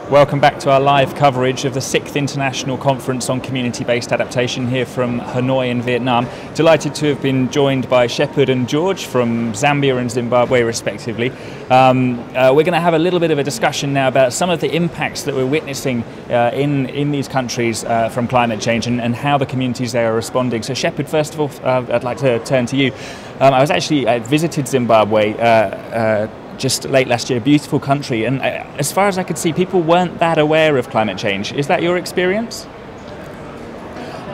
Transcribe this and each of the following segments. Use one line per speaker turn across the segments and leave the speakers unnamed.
Welcome back to our live coverage of the 6th International Conference on Community-Based Adaptation here from Hanoi in Vietnam. Delighted to have been joined by Shepard and George from Zambia and Zimbabwe respectively. We're going to have a little bit of a discussion now about some of the impacts that we're witnessing in these countries from climate change and how the communities there are responding. So Shepard, first of all, I'd like to turn to you. I visited Zimbabwe just late last year, a beautiful country, and as far as I could see, people weren't that aware of climate change. Is that your experience?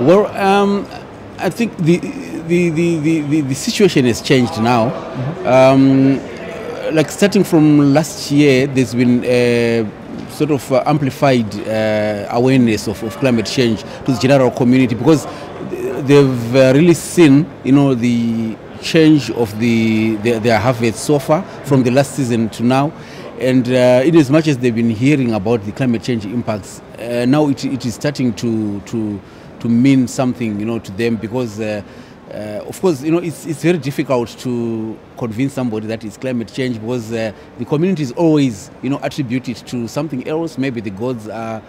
Well, I think the situation has changed now. Like starting from last year, there's been sort of amplified awareness of climate change to the general community, because they've really seen, the change of their harvest so far from the last season to now, and in as much as they've been hearing about the climate change impacts, now it is starting to mean something, to them, because of course, it's very difficult to convince somebody that it's climate change, because the community is always, attributed to something else. Maybe the gods are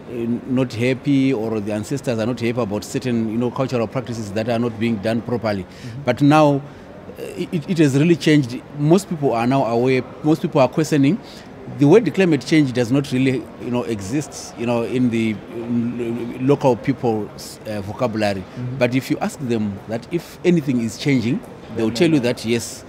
not happy, or the ancestors are not happy about certain cultural practices that are not being done properly. But now it has really changed. Most people are now aware. Most people are questioning the word climate change does not really exist in the local people's vocabulary. But if you ask them that if anything is changing, they will tell you that yes,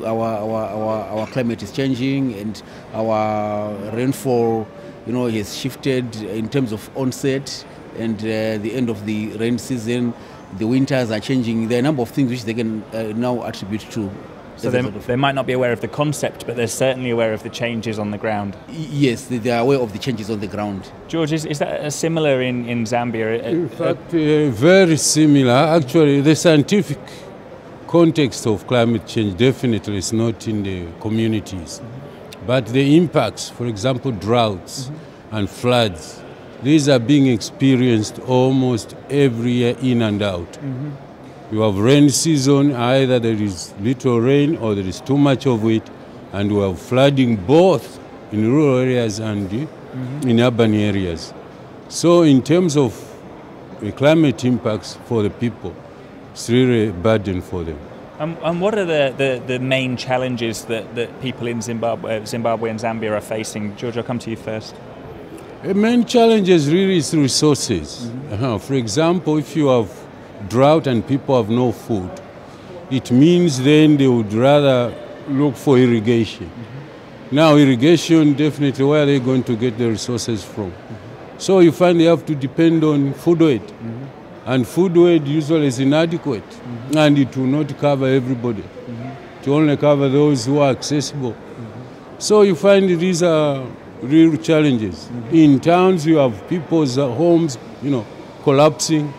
our climate is changing, and our rainfall has shifted in terms of onset and the end of the rain season. The winters are changing. There are a number of things which they can now attribute to.
So they might not be aware of the concept, but they're certainly aware of the changes on the ground.
Yes, they are aware of the changes on the ground.
George, is that similar in Zambia?
In fact, very similar. Actually, the scientific context of climate change definitely is not in the communities. But the impacts, for example, droughts and floods, these are being experienced almost every year in and out. You have rain season, either there is little rain or there is too much of it, and we have flooding both in rural areas and in urban areas. So in terms of the climate impacts for the people, it's really a burden for them.
And what are the main challenges that people in Zimbabwe and Zambia are facing? George, I'll come to you first.
The main challenge is really resources. For example, if you have drought and people have no food, it means then they would rather look for irrigation. Now irrigation, definitely, where are they going to get the resources from? So you find they have to depend on food aid. And food aid usually is inadequate, and it will not cover everybody. It will only cover those who are accessible. So you find these are real challenges. In towns, you have people's homes, collapsing.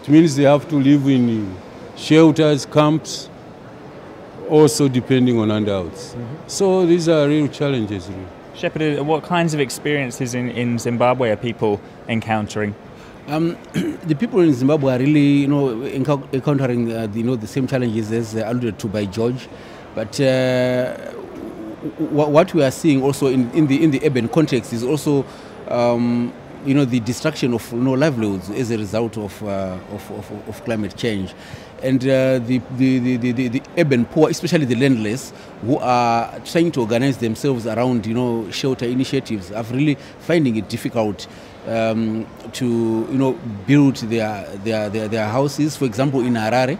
It means they have to live in shelters, camps, also depending on handouts. So these are real challenges. Really.
Shepard, what kinds of experiences in Zimbabwe are people encountering?
The people in Zimbabwe are really, encountering the same challenges as alluded to by George. But what we are seeing also in the urban context is also, the destruction of livelihoods as a result of climate change, and the urban poor, especially the landless, who are trying to organize themselves around shelter initiatives, are really finding it difficult to build their houses. For example, in Harare,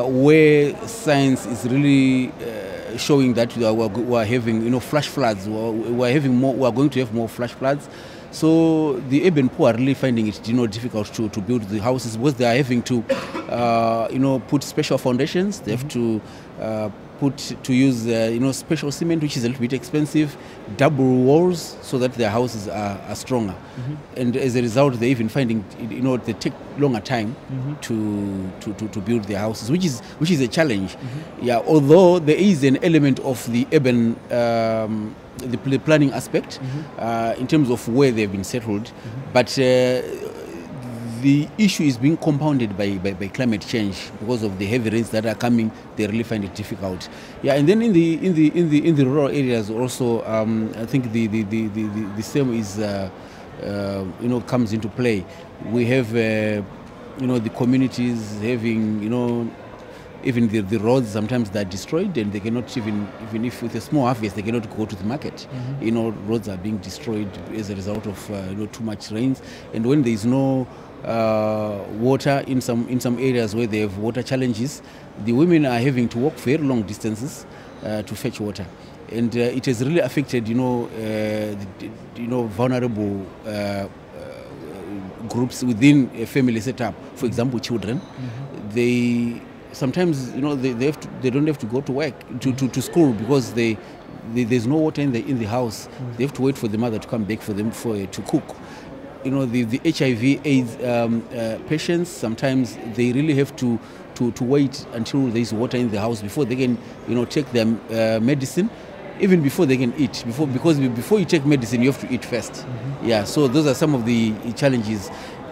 where science is really showing that we are having flash floods. We are going to have more flash floods. So the urban poor are really finding it difficult to build the houses, because they are having to put special foundations. They have to use special cement, which is a little bit expensive, double walls, so that their houses are stronger. And as a result, they're even finding they take longer time to build their houses, which is a challenge. Yeah, although there is an element of the urban the planning aspect in terms of where they've been settled, but the issue is being compounded by climate change because of the heavy rains that are coming. They really find it difficult. Yeah, and then in the rural areas also, I think the same is comes into play. We have the communities having even the roads sometimes they're destroyed, and they cannot even if with a small harvest they cannot go to the market. Roads are being destroyed as a result of too much rains, and when there is no water in some areas where they have water challenges, the women are having to walk very long distances to fetch water, and it has really affected vulnerable groups within a family setup. For example, children, they sometimes they don't have to go to work to school because there's no water in the house. They have to wait for the mother to come back for them to cook. The HIV/AIDS patients, sometimes they really have to wait until there's water in the house before they can take their medicine, even before they can eat. Because before you take medicine, you have to eat first. Yeah, so those are some of the challenges.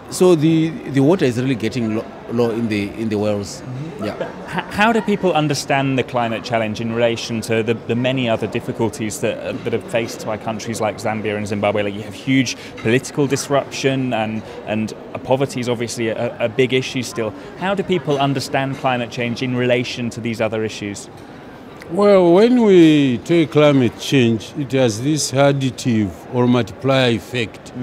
So the water is really getting low in the wells. Yeah.
How do people understand the climate challenge in relation to the many other difficulties that are faced by countries like Zambia and Zimbabwe? Like, you have huge political disruption, and poverty is obviously a big issue still. How do people understand climate change in relation to these other issues?
Well, when we take climate change, it has this additive or multiplier effect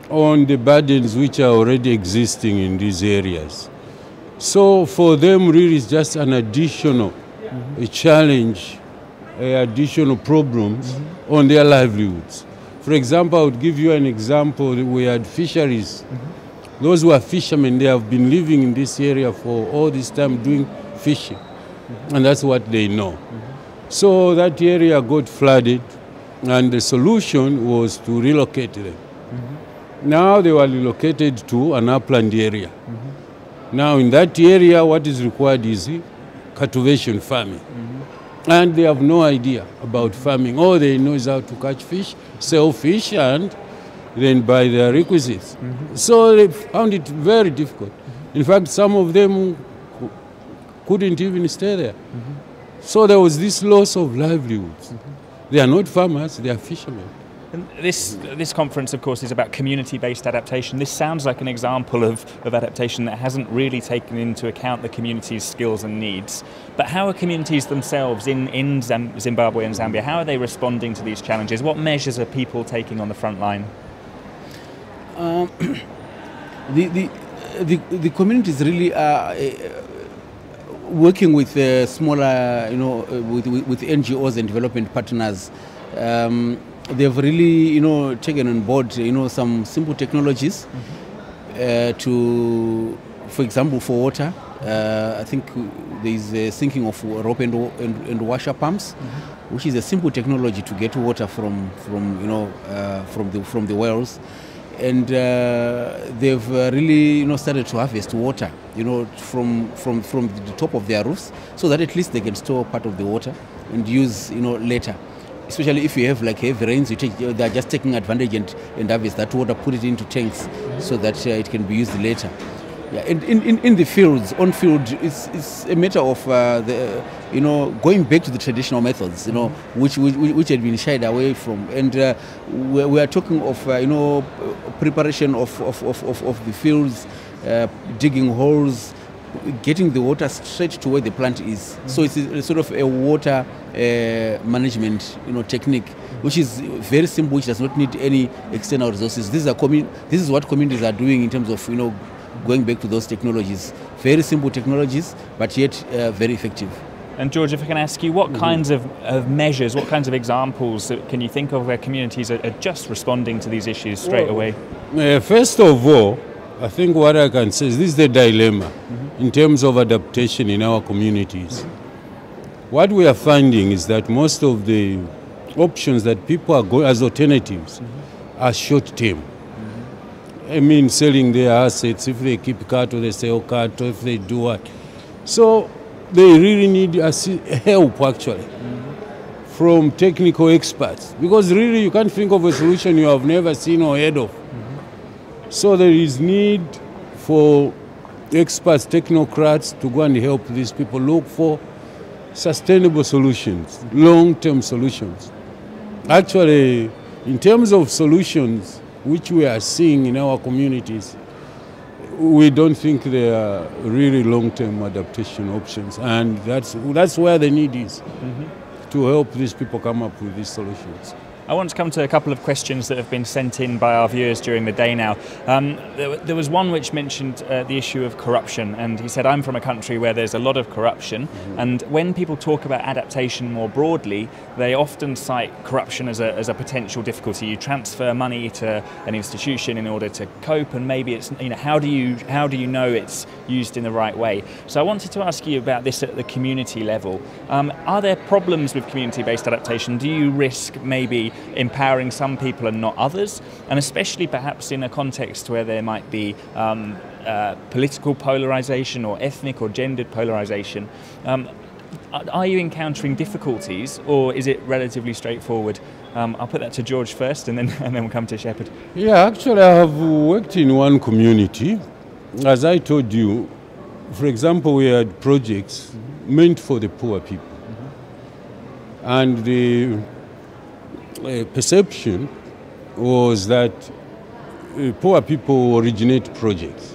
on the burdens which are already existing in these areas. So for them, really, it's just an additional a challenge, additional problems on their livelihoods. For example, I would give you an example. We had fisheries. Those who are fishermen, they have been living in this area for all this time doing fishing, and that's what they know. So that area got flooded, and the solution was to relocate them. Now they were relocated to an upland area. Now in that area, what is required is cultivation farming. And they have no idea about farming. All they know is how to catch fish, sell fish, and then buy their requisites. So they found it very difficult. In fact, some of them couldn't even stay there. So there was this loss of livelihoods. They are not farmers, they are fishermen.
And this conference, of course, is about community-based adaptation. This sounds like an example of adaptation that hasn't really taken into account the community's skills and needs. But how are communities themselves in Zimbabwe and Zambia, how are they responding to these challenges? What measures are people taking on the front line?
The communities really are working with smaller, with NGOs and development partners. They've really, taken on board, some simple technologies for example, for water. I think there is a thinking of rope and washer pumps, which is a simple technology to get water from the wells, and they've really, started to harvest water, from the top of their roofs, so that at least they can store part of the water and use, later. Especially if you have like heavy rains, they're just taking advantage and harvest that water, put it into tanks so that it can be used later. Yeah, and in the fields, on field, it's a matter of going back to the traditional methods, which had been shied away from, and we are talking of preparation of the fields, digging holes, getting the water straight to where the plant is. So it's a sort of a water management technique, which is very simple, which does not need any external resources. This is what communities are doing in terms of going back to those technologies. Very simple technologies, but yet very effective.
And George, if I can ask you, what kinds of measures, what kinds of examples can you think of where communities are just responding to these issues straight away?
First of all, I think what I can say is this is the dilemma in terms of adaptation in our communities. What we are finding is that most of the options that people are going as alternatives are short-term. I mean, selling their assets. If they keep cattle, they sell cattle. If they do what, so they really need help actually from technical experts, because really you can't think of a solution you have never seen or heard of. So there is need for experts, technocrats to go and help these people look for sustainable solutions, long-term solutions. Actually, in terms of solutions which we are seeing in our communities, we don't think they are really long-term adaptation options, and that's where the need is, to help these people come up with these solutions.
I want to come to a couple of questions that have been sent in by our viewers during the day now. There was one which mentioned the issue of corruption, and he said, I'm from a country where there's a lot of corruption, and when people talk about adaptation more broadly, they often cite corruption as a potential difficulty. You transfer money to an institution in order to cope, and maybe it's, how do you know it's used in the right way? So I wanted to ask you about this at the community level. Are there problems with community-based adaptation? Do you risk maybe empowering some people and not others, and especially perhaps in a context where there might be political polarization or ethnic or gendered polarization? Are you encountering difficulties, or is it relatively straightforward? I'll put that to George first, and then we'll come to Shepard.
Yeah, actually I have worked in one community. As I told you, for example, we had projects meant for the poor people, and the perception was that poor people originate projects,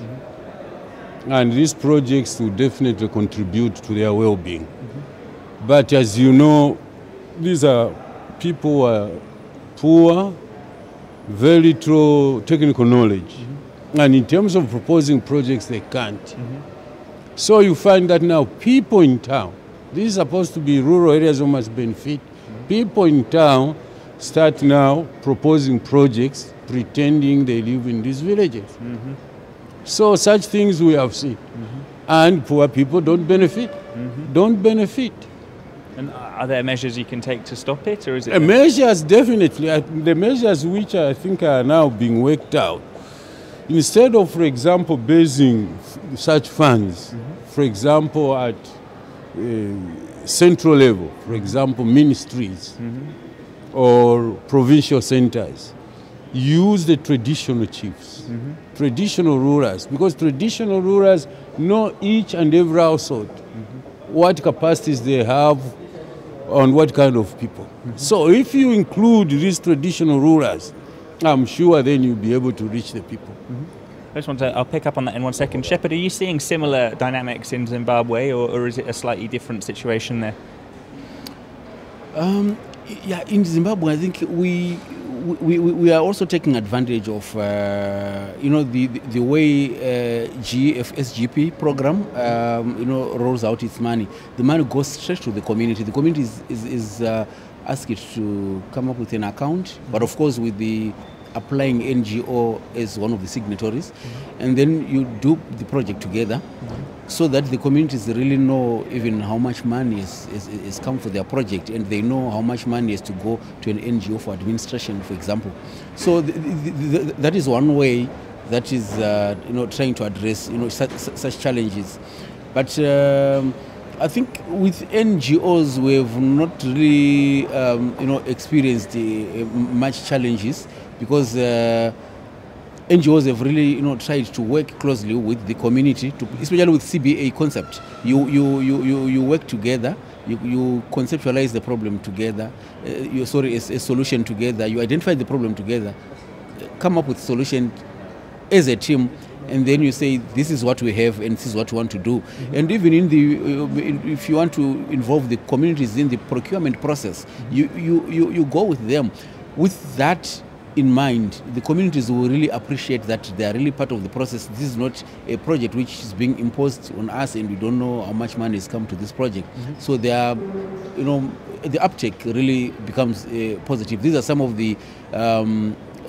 and these projects will definitely contribute to their well-being. But as you know, these are people who are poor, very little technical knowledge, and in terms of proposing projects, they can't. So you find that now people in town, this is supposed to be rural areas who must benefit, people in town start now proposing projects pretending they live in these villages. So such things we have seen. And poor people don't benefit. Don't benefit.
And are there measures you can take to stop it, or is it?
Measures, definitely. The measures which I think are now being worked out. Instead of, for example, basing such funds, for example, at central level, for example, ministries, or provincial centers, use the traditional chiefs, traditional rulers, because traditional rulers know each and every household, what capacities they have on what kind of people. So if you include these traditional rulers, I'm sure then you'll be able to reach the people.
I'll pick up on that in 1 second. Shepard, are you seeing similar dynamics in Zimbabwe, or is it a slightly different situation there?
Yeah, in Zimbabwe, I think we are also taking advantage of the way SGP program rolls out its money. The money goes straight to the community. The community is asked to come up with an account, but of course with the applying NGO as one of the signatories, and then you do the project together, so that the communities really know even how much money is come for their project, and they know how much money is to go to an NGO for administration, for example. So that is one way that is trying to address such challenges. But I think with NGOs we have not really experienced much challenges, because NGOs have really tried to work closely with the community, especially with CBA concept. You work together, you conceptualize the problem together, a solution together, you identify the problem together, come up with a solution as a team, and then you say this is what we have and this is what we want to do. And even if you want to involve the communities in the procurement process, you go with them. With that in mind, the communities will really appreciate that they are really part of the process. This is not a project which is being imposed on us and we don't know how much money has come to this project. So they are, the uptake really becomes positive. These are some of the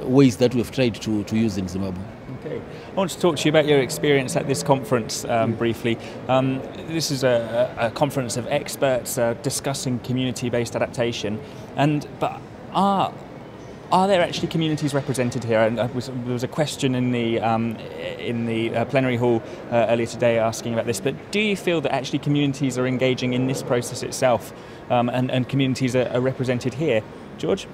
ways that we've tried to use in Zimbabwe.
Okay. I want to talk to you about your experience at this conference briefly. This is a conference of experts discussing community-based adaptation, but are there actually communities represented here? And there was a question in the plenary hall earlier today asking about this. But do you feel that actually communities are engaging in this process itself, and communities are represented here? George?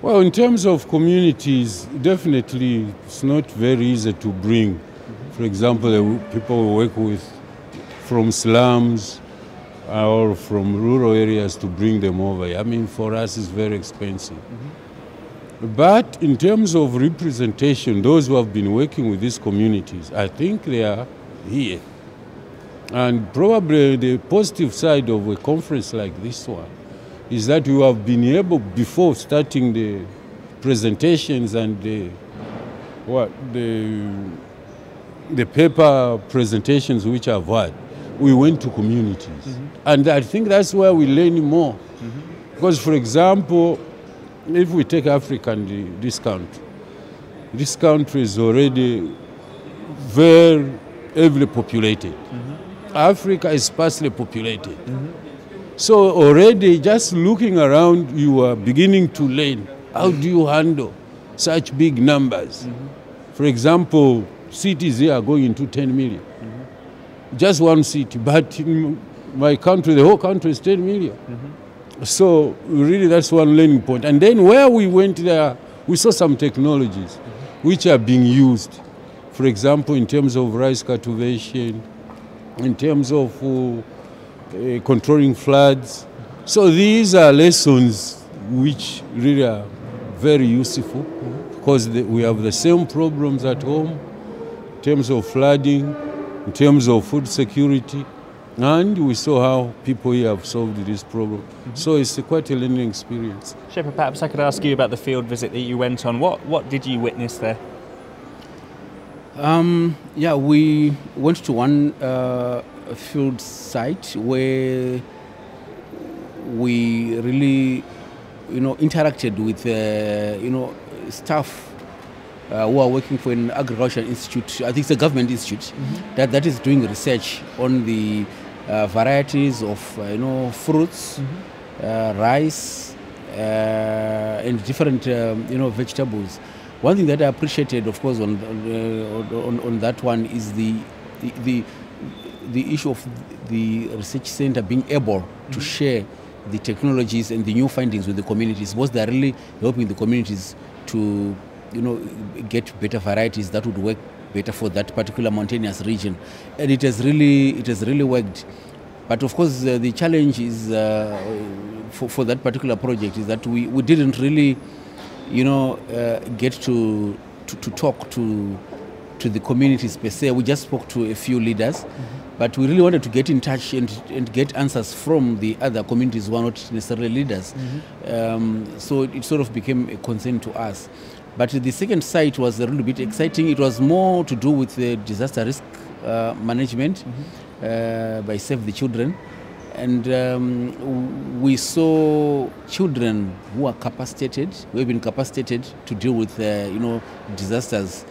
Well, in terms of communities, definitely it's not very easy to bring, for For example, people we work with from slums or from rural areas to bring them over. I mean, for us, it's very expensive. But in terms of representation, those who have been working with these communities, I think they are here. And probably the positive side of a conference like this one is that you have been able, before starting the presentations and the paper presentations which I've had, we went to communities. And I think that's where we learn more. Because, for example, if we take Africa and this country is already very heavily populated. Africa is sparsely populated. So already just looking around, you are beginning to learn how do you handle such big numbers. For example, cities here are going into 10 million. Just one city, but in my country, the whole country is 10 million. So really that's one learning point. And then where we went there, we saw some technologies which are being used. For example, in terms of rice cultivation, in terms of controlling floods. So these are lessons which really are very useful because we have the same problems at home in terms of flooding, in terms of food security, and we saw how people here have solved this problem. So it's quite a learning experience.
Shepard, perhaps I could ask you about the field visit that you went on. What did you witness there?
Yeah, we went to one field site where we really, interacted with, staff who are working for an agricultural institute. I think it's a government institute that is doing research on the varieties of, fruits, rice, and different, vegetables. One thing that I appreciated, of course, on that one is the issue of the research center being able to share the technologies and the new findings with the communities. Because they're really helping the communities to, get better varieties that would work better for that particular mountainous region, and it has really worked. But of course, the challenge is for that particular project is that we didn't really get to talk to the communities per se. We just spoke to a few leaders, but we really wanted to get in touch and get answers from the other communities who are not necessarily leaders. So it sort of became a concern to us. But the second site was a little bit exciting. It was more to do with the disaster risk management by Save the Children. And we saw children who are capacitated, who have been capacitated to deal with, disasters.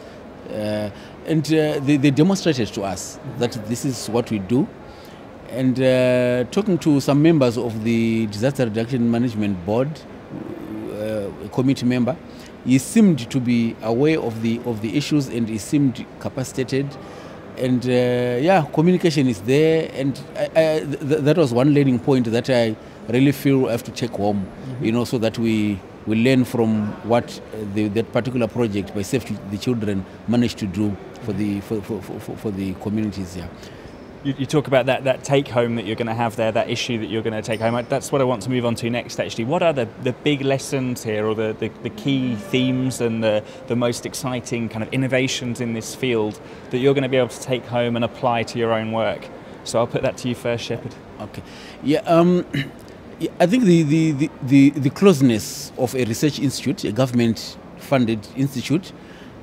And they demonstrated to us that this is what we do. And talking to some members of the Disaster Reduction Management Board, a committee member, he seemed to be aware of the issues and he seemed capacitated. And communication is there, and that was one learning point that I really feel I have to take home, so that we learn from what that particular project by Save the Children managed to do for the communities. Yeah.
You talk about that take home that you're going to have there, that issue that you're going to take home. That's what I want to move on to next, actually. What are the big lessons here, or the key themes and the most exciting kind of innovations in this field that you're going to be able to take home and apply to your own work? So I'll put that to you first, Shepard.
Okay. Yeah. I think the closeness of a research institute, a government-funded institute,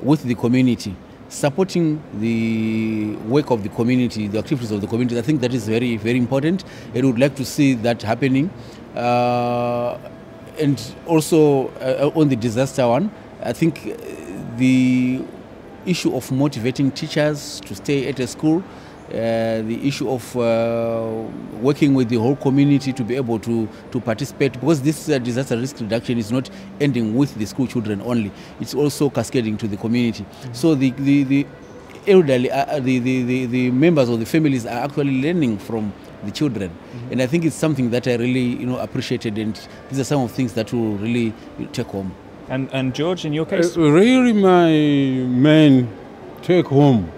with the community, supporting the work of the community, the activities of the community, I think that is very, very important. And we would like to see that happening. And also on the disaster one, I think the issue of motivating teachers to stay at a school, the issue of working with the whole community to be able to participate, because this disaster risk reduction is not ending with the school children only, it's also cascading to the community. So the elderly, the members of the families are actually learning from the children, and I think it's something that I really appreciated, and these are some of the things that will really take home.
And George, in your case?
Really, my main take home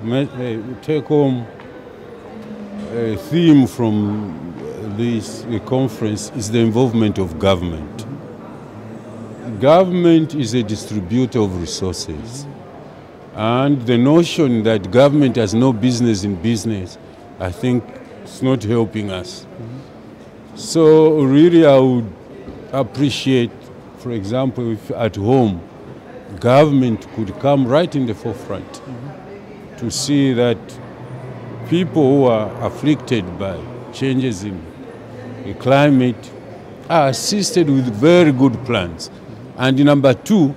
a theme from this conference is the involvement of government. Government is a distributor of resources, and the notion that government has no business in business, I think it's not helping us. So really I would appreciate, for example, if at home government could come right in the forefront to see that people who are afflicted by changes in the climate are assisted with very good plans. And number two,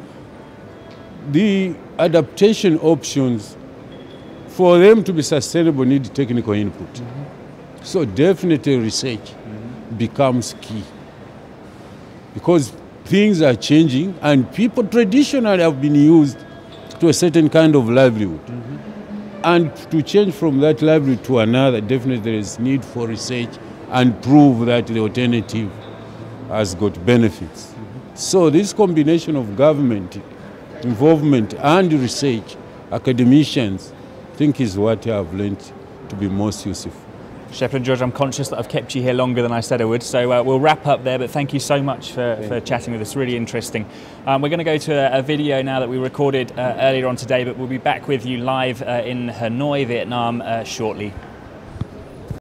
the adaptation options for them to be sustainable need technical input. So definitely research becomes key, because things are changing and people traditionally have been used to a certain kind of livelihood. And to change from that livelihood to another, definitely there is need for research and prove that the alternative has got benefits. So this combination of government involvement and research, academicians, I think is what I have learned to be most useful.
Shepard and George, I'm conscious that I've kept you here longer than I said I would, so we'll wrap up there, but thank you so much for chatting with us, really interesting. We're going to go to a video now that we recorded earlier on today, but we'll be back with you live in Hanoi, Vietnam shortly.